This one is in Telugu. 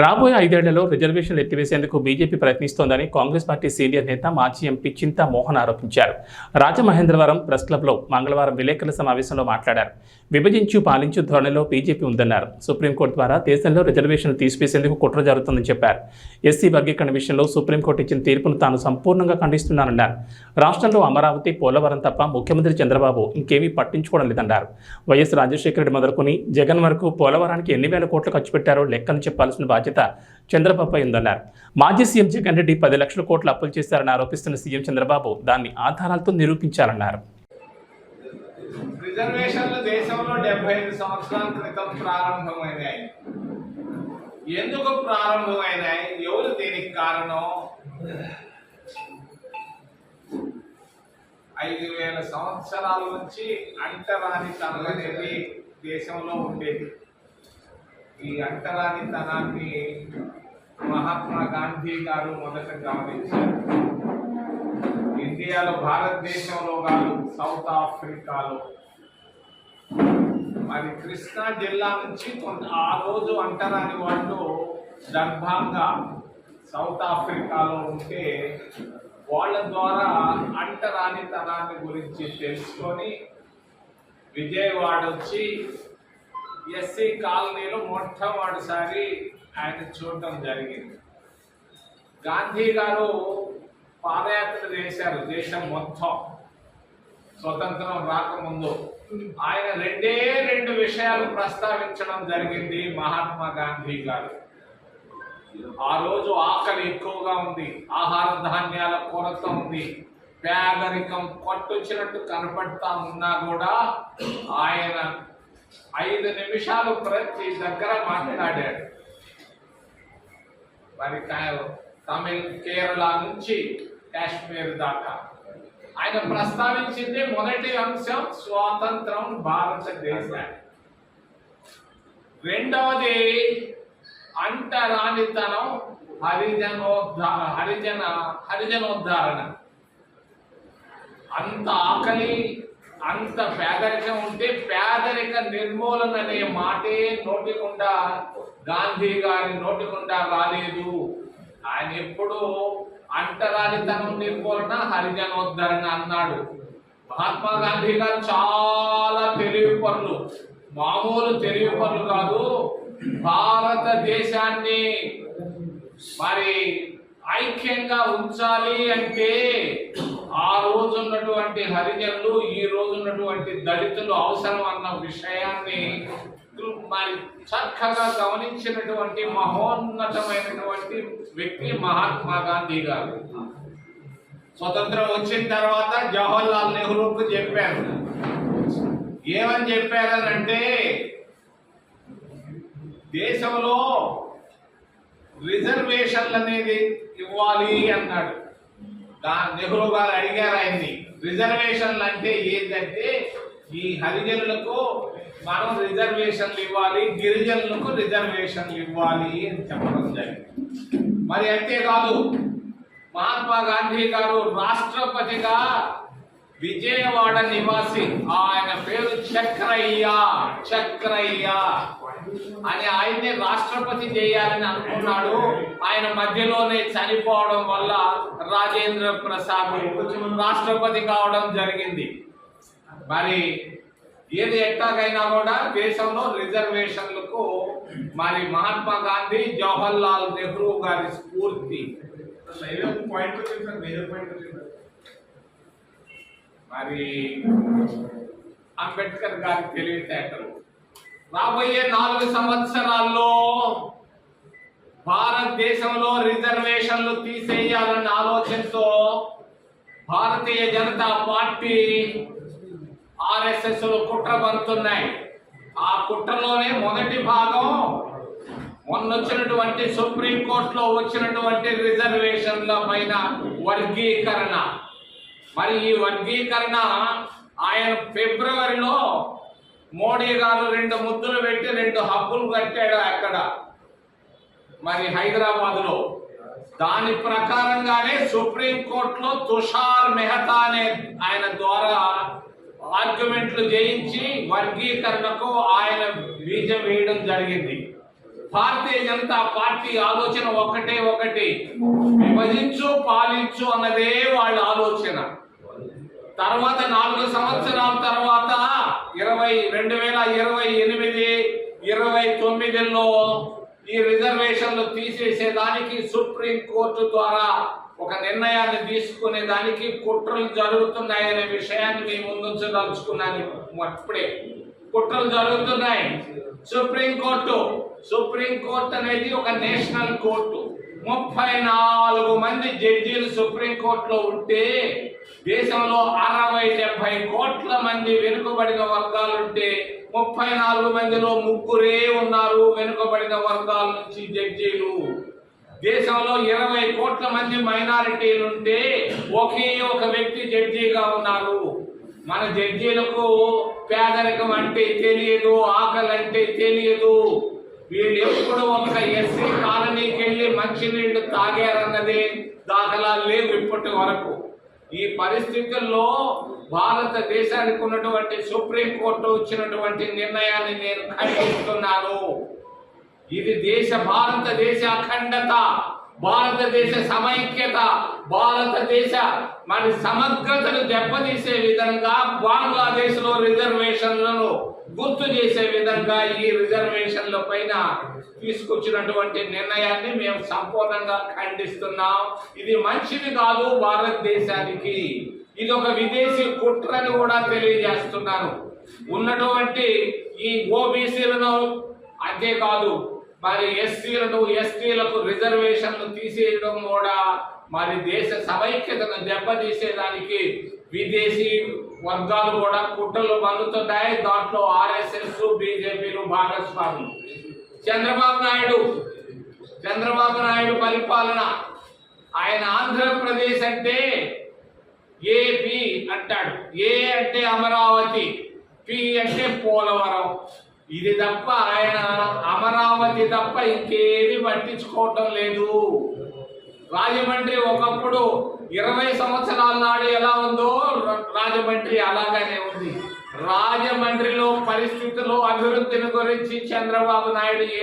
రాబోయే 5 ఏళ్లలో రిజర్వేషన్లు ఎత్తివేసేందుకు బీజేపీ ప్రయత్నిస్తోందని కాంగ్రెస్ పార్టీ సీనియర్ నేత మాజీ ఎంపీ చింతా మోహన్ ఆరోపించారు. రాజమహేంద్రవరం ప్రెస్ క్లబ్లో మంగళవారం విలేకరుల సమావేశంలో మాట్లాడారు. విభజించు పాలించు ధోరణిలో బీజేపీ ఉందన్నారు. సుప్రీంకోర్టు ద్వారా దేశంలో రిజర్వేషన్లు తీసివేసేందుకు కుట్ర జరుగుతుందని చెప్పారు. ఎస్సీ వర్గీకరణ విషయంలో సుప్రీంకోర్టు ఇచ్చిన తీర్పును తాను సంపూర్ణంగా ఖండిస్తున్నానన్నారు. రాష్ట్రంలో అమరావతి, పోలవరం తప్ప ముఖ్యమంత్రి చంద్రబాబు ఇంకేమీ పట్టించుకోవడం లేదన్నారు. వైఎస్ రాజశేఖర రెడ్డి మొదలుకొని జగన్ వరకు పోలవరానికి ఎన్ని వేల కోట్లు ఖర్చు పెట్టారో లెక్కను చెప్పాల్సిన బాధ్యత చంద్రబాబుపై ఉందన్నారు. మాజీ సీఎం జగన్ రెడ్డి 10 లక్షల కోట్లు అప్పులు చేశారని ఆరోపిస్తున్న సీఎం చంద్రబాబు దాన్ని ఆధారాలతో నిరూపించాలన్నారు. రిజర్వేషన్లు దేశంలో 75 సంవత్సరాల క్రితం ప్రారంభమైనాయి. ఎందుకు ప్రారంభమైనాయి? ఎవరు దీనికి కారణం? 5000 సంవత్సరాల నుంచి అంటరానితనం అనేది దేశంలో ఉండేది. ఈ అంటరానితనాన్ని మహాత్మా గాంధీ గారు మొదట గమనించారు. ఇండియాలో, భారతదేశంలో కాదు, సౌత్ ఆఫ్రికాలో, మరి కృష్ణా జిల్లా నుంచి ఆ రోజు అంటరాని వాళ్ళు దర్భంగా సౌత్ ఆఫ్రికాలో ఉంటే వాళ్ళ ద్వారా అంటరానితనాన్ని గురించి తెలుసుకొని విజయవాడ వచ్చి ఎస్సీ కాలనీలో మొట్టమొదటిసారి ఆయన చూడటం జరిగింది. గాంధీ గారు పాదయాత్ర చేశారు దేశం మొత్తం స్వతంత్రం రాకముందు. ఆయన రెండు విషయాలు ప్రస్తావించడం జరిగింది మహాత్మా గాంధీ గారు. ఆ రోజు ఆకలి ఎక్కువగా ఉంది, ఆహార ధాన్యాల కొరత ఉంది, పేదరికం కొట్టొచ్చినట్టు కనపడతా ఉన్నా కూడా ఆయన 5 నిమిషాలు ప్రతి దగ్గర మాట్లాడాడు. మరి కేరళ నుంచి కాశ్మీర్ దాకా ఆయన ప్రస్తావించింది మొదటి అంశం స్వాతంత్రం భారతదేశానికి. రెండవది అంటరానితనం, హరిజనోద్ధారణ. అంత ఆకలి, అంత పేదరికం ఉంటే పేదరిక నిర్మూలన అనే మాటే గాంధీ గారి నోటికుండా రాలేదు. ఆయన ఎప్పుడు అంటరానితనం నిర్మూలన, హరిజనోద్ధరణ అన్నాడు. మహాత్మా గాంధీ గారు చాలా తెలివి పనులు, మామూలు తెలివి పనులు కాదు. భారతదేశాన్ని మరి ఐక్యంగా ఉంచాలి అంటే ఆ రోజు ఉన్నటువంటి హరిజనులు, ఈ రోజు ఉన్నటువంటి దళితులు అవసరం అన్న విషయాన్ని మరి చక్కగా గమనించినటువంటి మహోన్నతమైనటువంటి వ్యక్తి మహాత్మా గాంధీ గారు. స్వతంత్రం వచ్చిన తర్వాత జవహర్లాల్ నెహ్రూకు చెప్పారు. ఏమని చెప్పారనంటే, దేశంలో రిజర్వేషన్లు అనేది ఇవ్వాలి అన్నాడు. నెహ్రూ గారు అడిగారు ఆయన్ని, రిజర్వేషన్లు అంటే ఏంటంటే ఈ హరిజనులకు మనం రిజర్వేషన్లు ఇవ్వాలి, గిరిజనులకు రిజర్వేషన్లు ఇవ్వాలి అని చెప్పడం జరిగింది. మరి అంతేకాదు, మహాత్మా గాంధీ గారు రాష్ట్రపతిగా విజయవాడ నివాసి, ఆయన పేరు చక్రయ్య అని ఆయన్ని రాష్ట్రపతి చేయాలని అనుకున్నాడు. ఆయన మధ్యలోనే చనిపోవడం వల్ల రాజేంద్ర ప్రసాద్ రాష్ట్రపతి కావడం జరిగింది. మరి ఏది ఎట్టాగైనా కూడా దేశంలో రిజర్వేషన్లకు మరి మహాత్మా గాంధీ, జవహర్లాల్ నెహ్రూ గారి స్ఫూర్తి. మరి అంబేద్కర్ గారి తెలివితేటలు. రాబోయే 4 సంవత్సరాల్లో భారతదేశంలో రిజర్వేషన్లు తీసేయాలన్న ఆలోచనతో భారతీయ జనతా పార్టీ, ఆర్ఎస్ఎస్ కుట్ర పడుతున్నాయి. ఆ కుట్రలోనే మొదటి భాగం మొన్నొచ్చినటువంటి సుప్రీంకోర్టులో వచ్చినటువంటి రిజర్వేషన్ల పైన వర్గీకరణ. మరి ఈ వర్గీకరణ ఆయన ఫిబ్రవరిలో మోడీ గారు 2 ముద్దులు పెట్టి 2 హబ్బులు కట్టాడు అక్కడ మరి హైదరాబాద్లో. దాని ప్రకారంగానే సుప్రీంకోర్టులో తుషార్ మెహతా అనే ఆయన ద్వారా ఆర్గ్యుమెంట్లు చేయించి వర్గీకరణకు ఆయన బీజం వేయడం జరిగింది. భారతీయ జనతా పార్టీ ఆలోచన ఒకటి, విభజించు పాలించు అన్నదే వాళ్ళ ఆలోచన. తర్వాత 4 సంవత్సరాల తర్వాత 2028, 29లో ఈ రిజర్వేషన్లు తీసేసేదానికి సుప్రీం కోర్టు ద్వారా ఒక నిర్ణయాన్ని తీసుకునే దానికి కుట్రలు జరుగుతున్నాయనే విషయాన్ని మీ ముందుంచదలుచుకున్నాను. అప్పుడే కుట్రలు జరుగుతున్నాయి. సుప్రీం కోర్టు అనేది ఒక నేషనల్ కోర్టు. 34 మంది జడ్జీలు సుప్రీం కోర్టులో ఉంటే దేశంలో 60-70 కోట్ల మంది వెనుకబడిన వర్గాలుంటే 34 మందిలో 3 ఉన్నారు వెనుకబడిన వర్గాల నుంచి జడ్జీలు. దేశంలో 20 కోట్ల మంది మైనారిటీలుంటే ఒకే ఒక వ్యక్తి జడ్జిగా ఉన్నారు. మన జడ్జీలకు పేదరికం అంటే తెలియదు, ఆకలి అంటే తెలియదు. వీళ్ళు ఎప్పుడు ఒక ఎస్సీ కాలనీకి వెళ్ళి మంచినీళ్లు తాగారన్నదే దాఖలాలు లేవు ఇప్పటి వరకు. ఈ పరిస్థితుల్లో భారతదేశానికి ఉన్నటువంటి సుప్రీం కోర్టు ఇచ్చినటువంటి నిర్ణయాన్ని నేను ఖండిస్తున్నాను. ఇది భారతదేశ అఖండత, భారతదేశ సమైక్యత, భారతదేశ మరి సమగ్రతను దెబ్బతీసే విధంగా, బంగ్లాదేశ్ లో రిజర్వేషన్లను గుర్తు చేసే విధంగా ఈ రిజర్వేషన్ల పైన తీసుకొచ్చినటువంటి నిర్ణయాన్ని మేము సంపూర్ణంగా ఖండిస్తున్నాం. ఇది మంచిది కాదు భారతదేశానికి. ఇది ఒక విదేశీ కుట్రని కూడా తెలియజేస్తున్నాను. ఉన్నటువంటి ఈ ఓబీసీలను అంతేకాదు మరి ఎస్టీలకు రిజర్వేషన్లు తీసేయడం కూడా మరి దేశ సమైక్యతను దెబ్బతీసేదానికి విదేశీ వర్గాలు కూడా కుట్రలు పన్నుతున్నాయి. దాంట్లో ఆర్ఎస్ఎస్, బీజేపీలు భాగస్వాములు. చంద్రబాబు నాయుడు పరిపాలన, ఆయన ఆంధ్రప్రదేశ్ అంటే ఏపీ అంటాడు. ఏ అంటే అమరావతి, పి అంటే పోలవరం. ఇది తప్ప ఆయన అమరావతి తప్ప ఇంకేది పట్టించుకోవటం లేదు. రాజమండ్రి ఒకప్పుడు 20 సంవత్సరాల నాడు ఎలా ఉందో రాజమండ్రి అలాగనే ఉంది. రాజమండ్రిలో పరిస్థితులు, అభివృద్ధిని గురించి చంద్రబాబు నాయుడు